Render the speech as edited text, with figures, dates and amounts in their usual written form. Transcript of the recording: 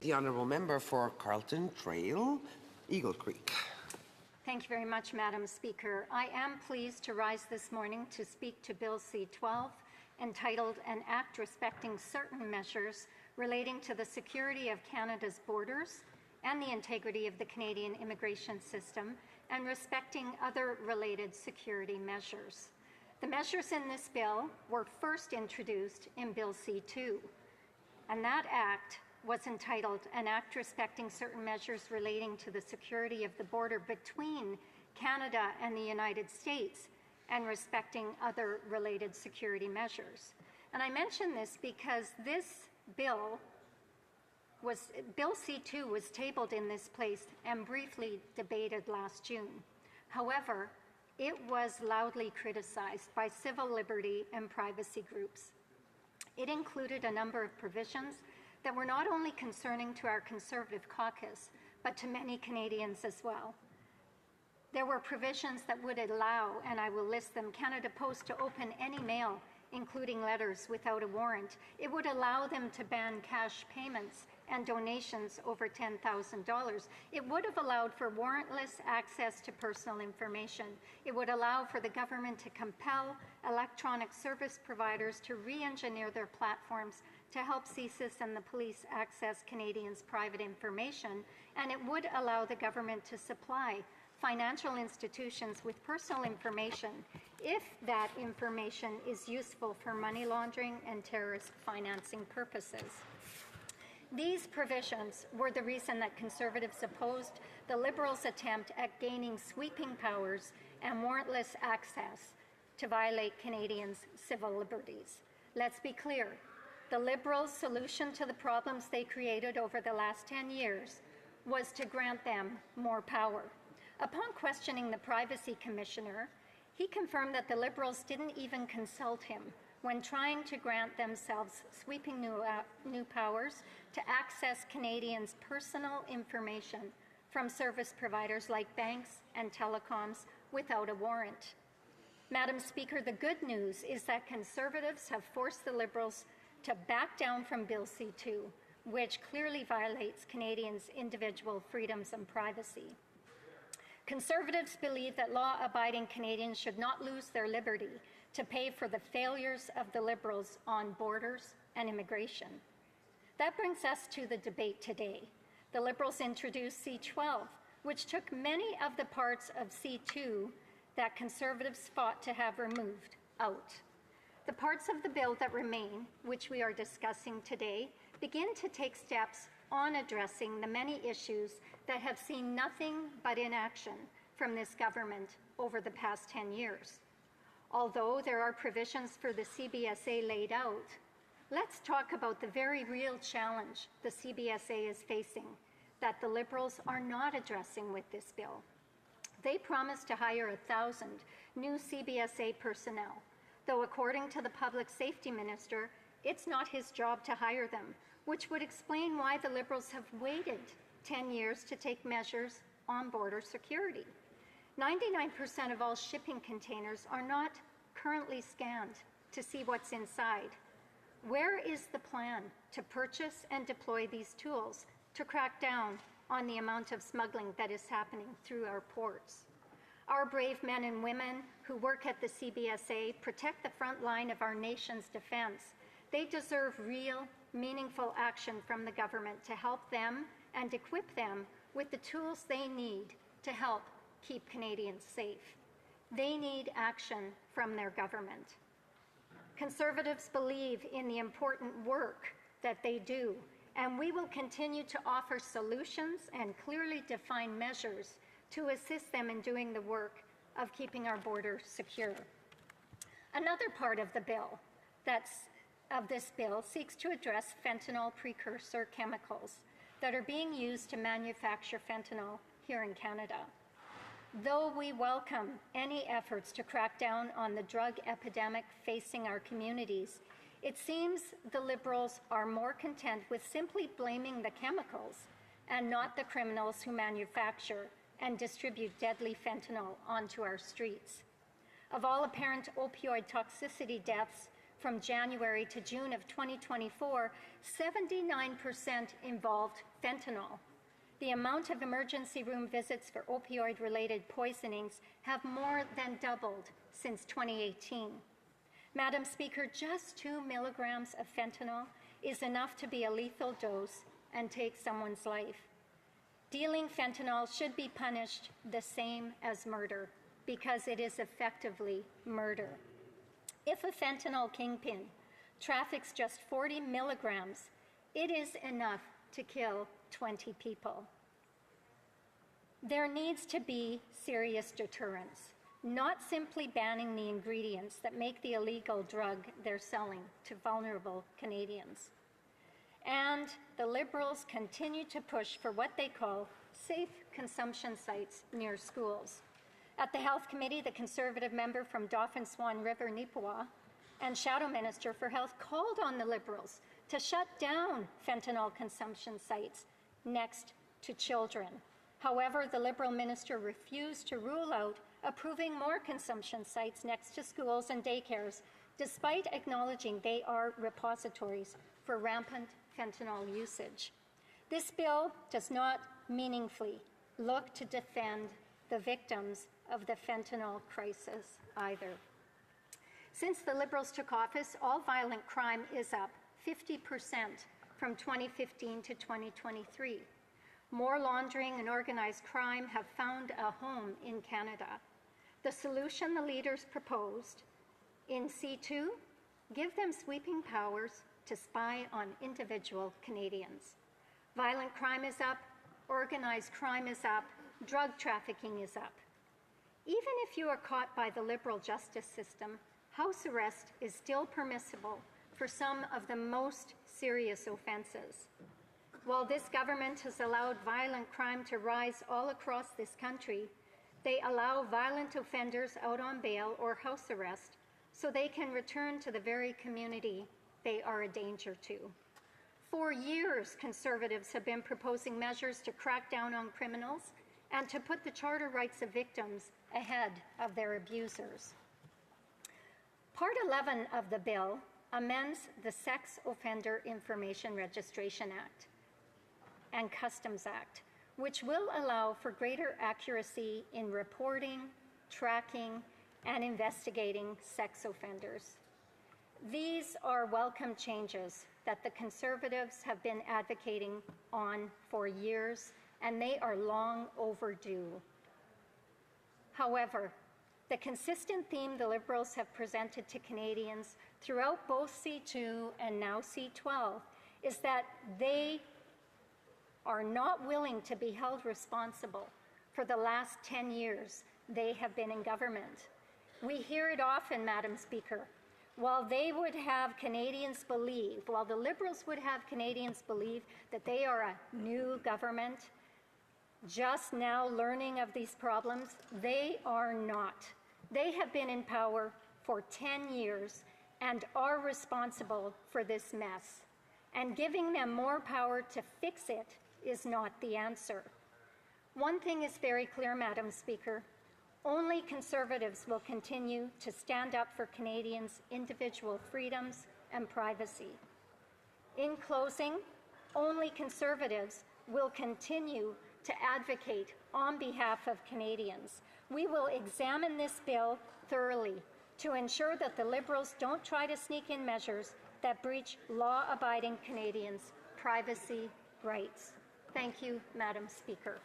The Honourable Member for Carlton Trail, Eagle Creek. Thank you very much, Madam Speaker. I am pleased to rise this morning to speak to Bill C-12, entitled An Act Respecting Certain Measures Relating to the Security of Canada's Borders and the Integrity of the Canadian Immigration System, and respecting other related security measures. The measures in this bill were first introduced in Bill C-2, and that act was entitled An Act Respecting Certain Measures Relating to the Security of the Border Between Canada and the United States and Respecting Other Related Security Measures. And I mention this because this Bill C-2 was tabled in this place and briefly debated last June. However, it was loudly criticized by civil liberty and privacy groups. It included a number of provisions that were not only concerning to our Conservative caucus, but to many Canadians as well. There were provisions that would allow, and I will list them, Canada Post to open any mail, including letters, without a warrant. It would allow them to ban cash payments and donations over $10,000. It would have allowed for warrantless access to personal information. It would allow for the government to compel electronic service providers to re-engineer their platforms to help CSIS and the police access Canadians' private information, and it would allow the government to supply financial institutions with personal information if that information is useful for money laundering and terrorist financing purposes. These provisions were the reason that Conservatives opposed the Liberals' attempt at gaining sweeping powers and warrantless access to violate Canadians' civil liberties. Let's be clear, the Liberals' solution to the problems they created over the last 10 years was to grant them more power. Upon questioning the Privacy Commissioner, he confirmed that the Liberals didn't even consult him when trying to grant themselves sweeping new powers to access Canadians' personal information from service providers like banks and telecoms without a warrant. Madam Speaker, the good news is that Conservatives have forced the Liberals to back down from Bill C-2, which clearly violates Canadians' individual freedoms and privacy. Conservatives believe that law-abiding Canadians should not lose their liberty to pay for the failures of the Liberals on borders and immigration. That brings us to the debate today. The Liberals introduced C-12, which took many of the parts of C-2 that Conservatives fought to have removed out. The parts of the bill that remain, which we are discussing today, begin to take steps on addressing the many issues that have seen nothing but inaction from this government over the past 10 years. Although there are provisions for the CBSA laid out, let's talk about the very real challenge the CBSA is facing that the Liberals are not addressing with this bill. They promised to hire 1,000 new CBSA personnel, though according to the Public Safety Minister, it's not his job to hire them, which would explain why the Liberals have waited 10 years to take measures on border security. 99% of all shipping containers are not currently scanned to see what's inside. Where is the plan to purchase and deploy these tools to crack down on the amount of smuggling that is happening through our ports? Our brave men and women who work at the CBSA protect the front line of our nation's defense. They deserve real, meaningful action from the government to help them and equip them with the tools they need to help keep Canadians safe. They need action from their government. Conservatives believe in the important work that they do, and we will continue to offer solutions and clearly define measures to assist them in doing the work of keeping our border secure. Another part of the bill this bill seeks to address fentanyl precursor chemicals that are being used to manufacture fentanyl here in Canada. Though we welcome any efforts to crack down on the drug epidemic facing our communities, it seems the Liberals are more content with simply blaming the chemicals and not the criminals who manufacture and distribute deadly fentanyl onto our streets. Of all apparent opioid toxicity deaths from January to June of 2024, 79% involved fentanyl. The amount of emergency room visits for opioid-related poisonings have more than doubled since 2018. Madam Speaker, just 2 milligrams of fentanyl is enough to be a lethal dose and take someone's life. Dealing fentanyl should be punished the same as murder because it is effectively murder. If a fentanyl kingpin traffics just 40 milligrams, it is enough to kill 20 people. There needs to be serious deterrence, not simply banning the ingredients that make the illegal drug they're selling to vulnerable Canadians. And the Liberals continue to push for what they call safe consumption sites near schools. At the Health Committee, the Conservative member from Dauphin Swan River, Nipawin, and Shadow Minister for Health called on the Liberals to shut down fentanyl consumption sites next to children. However, the Liberal minister refused to rule out approving more consumption sites next to schools and daycares, despite acknowledging they are repositories for rampant fentanyl usage. This bill does not meaningfully look to defend the victims of the fentanyl crisis either. Since the Liberals took office, all violent crime is up 50% from 2015 to 2023. More laundering and organized crime have found a home in Canada. The solution the leaders proposed in C-12, give them sweeping powers to spy on individual Canadians. Violent crime is up, organized crime is up, drug trafficking is up. Even if you are caught by the Liberal justice system, house arrest is still permissible for some of the most serious offences. While this government has allowed violent crime to rise all across this country, they allow violent offenders out on bail or house arrest so they can return to the very community they are a danger to. For years, Conservatives have been proposing measures to crack down on criminals and to put the charter rights of victims ahead of their abusers. Part 11 of the bill amends the Sex Offender Information Registration Act and Customs Act, which will allow for greater accuracy in reporting, tracking, and investigating sex offenders. These are welcome changes that the Conservatives have been advocating on for years, and they are long overdue. However, the consistent theme the Liberals have presented to Canadians throughout both C-2 and now C-12 is that they are not willing to be held responsible for the last 10 years they have been in government. We hear it often, Madam Speaker. While they would have Canadians believe, while the Liberals would have Canadians believe that they are a new government, just now learning of these problems, they are not. They have been in power for 10 years and are responsible for this mess. And giving them more power to fix it is not the answer. One thing is very clear, Madam Speaker. Only Conservatives will continue to stand up for Canadians' individual freedoms and privacy. In closing, only Conservatives will continue to advocate on behalf of Canadians. We will examine this bill thoroughly to ensure that the Liberals don't try to sneak in measures that breach law-abiding Canadians' privacy rights. Thank you, Madam Speaker.